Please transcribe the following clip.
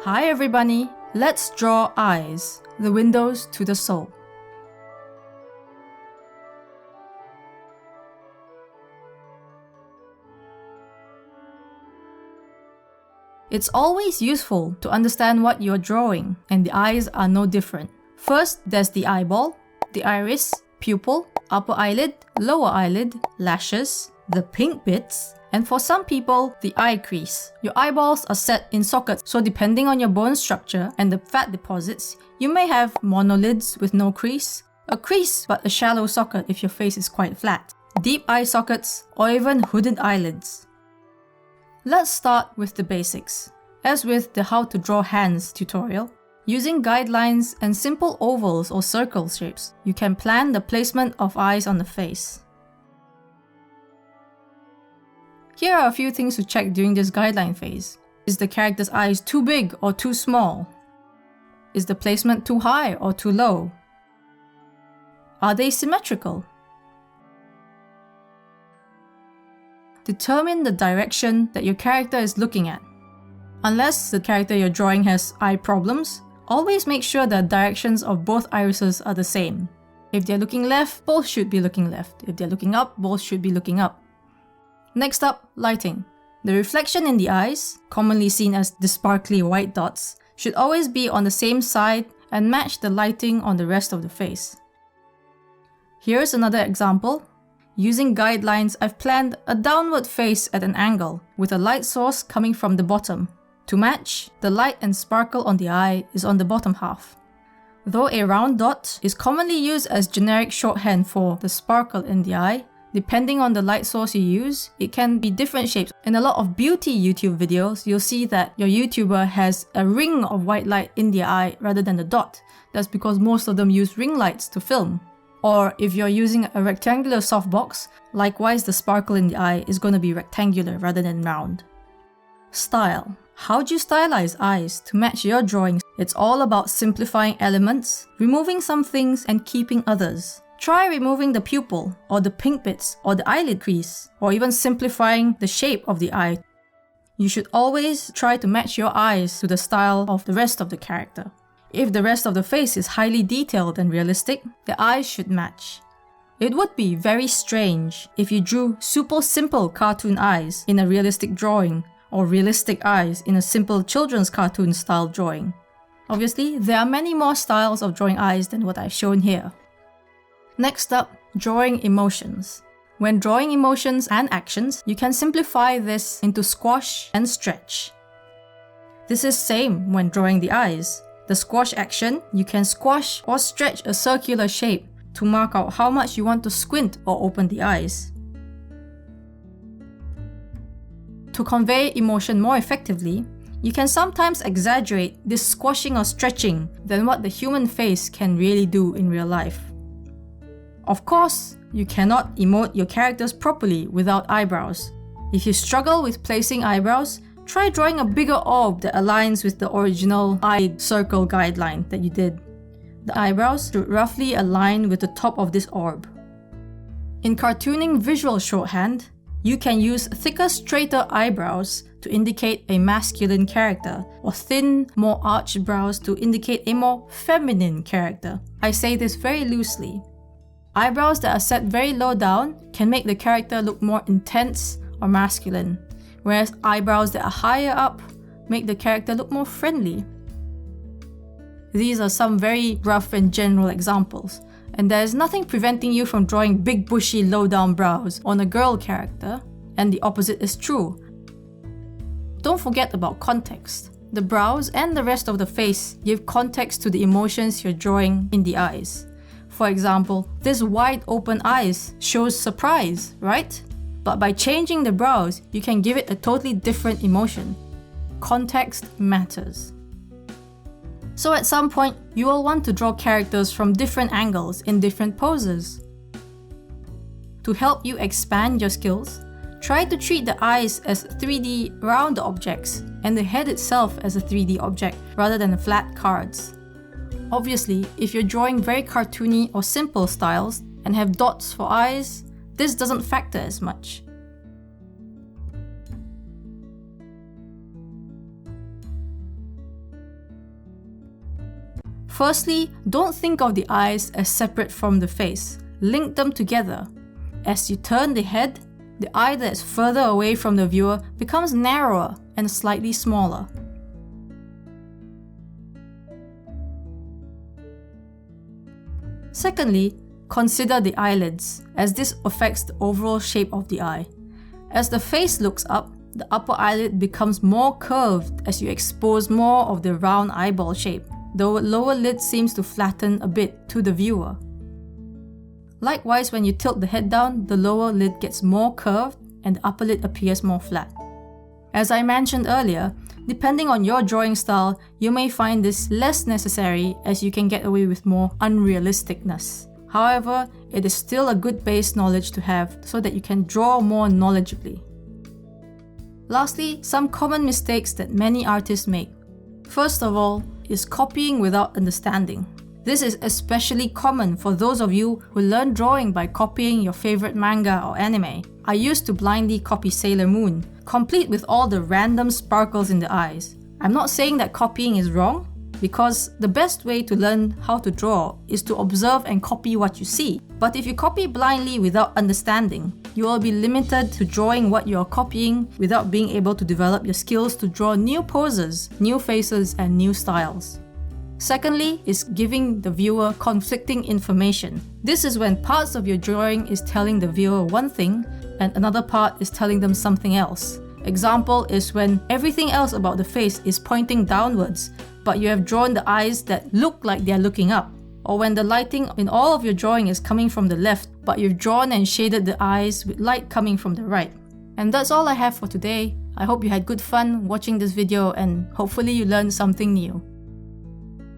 Hi everybody, let's draw eyes, the windows to the soul. It's always useful to understand what you're drawing, and the eyes are no different. First, there's the eyeball, the iris, pupil, upper eyelid, lower eyelid, lashes, the pink bits, and for some people, the eye crease. Your eyeballs are set in sockets, so depending on your bone structure and the fat deposits, you may have monolids with no crease, a crease but a shallow socket if your face is quite flat, deep eye sockets, or even hooded eyelids. Let's start with the basics. As with the How to Draw Hands tutorial, using guidelines and simple ovals or circle shapes, you can plan the placement of eyes on the face. Here are a few things to check during this guideline phase. Is the character's eyes too big or too small? Is the placement too high or too low? Are they symmetrical? Determine the direction that your character is looking at. Unless the character you're drawing has eye problems, always make sure the directions of both irises are the same. If they're looking left, both should be looking left. If they're looking up, both should be looking up. Next up, lighting. The reflection in the eyes, commonly seen as the sparkly white dots, should always be on the same side and match the lighting on the rest of the face. Here's another example. Using guidelines, I've planned a downward face at an angle, with a light source coming from the bottom. To match, the light and sparkle on the eye is on the bottom half. Though a round dot is commonly used as generic shorthand for the sparkle in the eye, depending on the light source you use, it can be different shapes. In a lot of beauty YouTube videos, you'll see that your YouTuber has a ring of white light in their eye rather than the dot. That's because most of them use ring lights to film. Or if you're using a rectangular softbox, likewise the sparkle in the eye is going to be rectangular rather than round. Style. How'd you stylize eyes to match your drawings? It's all about simplifying elements, removing some things and keeping others. Try removing the pupil, or the pink bits, or the eyelid crease, or even simplifying the shape of the eye. You should always try to match your eyes to the style of the rest of the character. If the rest of the face is highly detailed and realistic, the eyes should match. It would be very strange if you drew super simple cartoon eyes in a realistic drawing, or realistic eyes in a simple children's cartoon style drawing. Obviously, there are many more styles of drawing eyes than what I've shown here. Next up, drawing emotions. When drawing emotions and actions, you can simplify this into squash and stretch. This is same when drawing the eyes. The squash action, you can squash or stretch a circular shape to mark out how much you want to squint or open the eyes. To convey emotion more effectively, you can sometimes exaggerate this squashing or stretching than what the human face can really do in real life. Of course, you cannot emote your characters properly without eyebrows. If you struggle with placing eyebrows, try drawing a bigger orb that aligns with the original eye circle guideline that you did. The eyebrows should roughly align with the top of this orb. In cartooning visual shorthand, you can use thicker, straighter eyebrows to indicate a masculine character, or thin, more arched brows to indicate a more feminine character. I say this very loosely. Eyebrows that are set very low down can make the character look more intense or masculine, whereas eyebrows that are higher up make the character look more friendly. These are some very rough and general examples, and there is nothing preventing you from drawing big bushy low down brows on a girl character, and the opposite is true. Don't forget about context. The brows and the rest of the face give context to the emotions you're drawing in the eyes. For example, this wide open eyes shows surprise, right? But by changing the brows, you can give it a totally different emotion. Context matters. So at some point, you will want to draw characters from different angles in different poses. To help you expand your skills, try to treat the eyes as 3D round objects and the head itself as a 3D object rather than flat cards. Obviously, if you're drawing very cartoony or simple styles and have dots for eyes, this doesn't factor as much. Firstly, don't think of the eyes as separate from the face. Link them together. As you turn the head, the eye that's further away from the viewer becomes narrower and slightly smaller. Secondly, consider the eyelids, as this affects the overall shape of the eye. As the face looks up, the upper eyelid becomes more curved as you expose more of the round eyeball shape, though the lower lid seems to flatten a bit to the viewer. Likewise, when you tilt the head down, the lower lid gets more curved and the upper lid appears more flat. As I mentioned earlier, depending on your drawing style, you may find this less necessary as you can get away with more unrealisticness. However, it is still a good base knowledge to have so that you can draw more knowledgeably. Lastly, some common mistakes that many artists make. First of all, is copying without understanding. This is especially common for those of you who learn drawing by copying your favorite manga or anime. I used to blindly copy Sailor Moon, complete with all the random sparkles in the eyes. I'm not saying that copying is wrong, because the best way to learn how to draw is to observe and copy what you see. But if you copy blindly without understanding, you will be limited to drawing what you are copying without being able to develop your skills to draw new poses, new faces, and new styles. Secondly is giving the viewer conflicting information. This is when parts of your drawing is telling the viewer one thing and another part is telling them something else. Example is when everything else about the face is pointing downwards, but you have drawn the eyes that look like they are looking up. Or when the lighting in all of your drawing is coming from the left, but you've drawn and shaded the eyes with light coming from the right. And that's all I have for today. I hope you had good fun watching this video and hopefully you learned something new.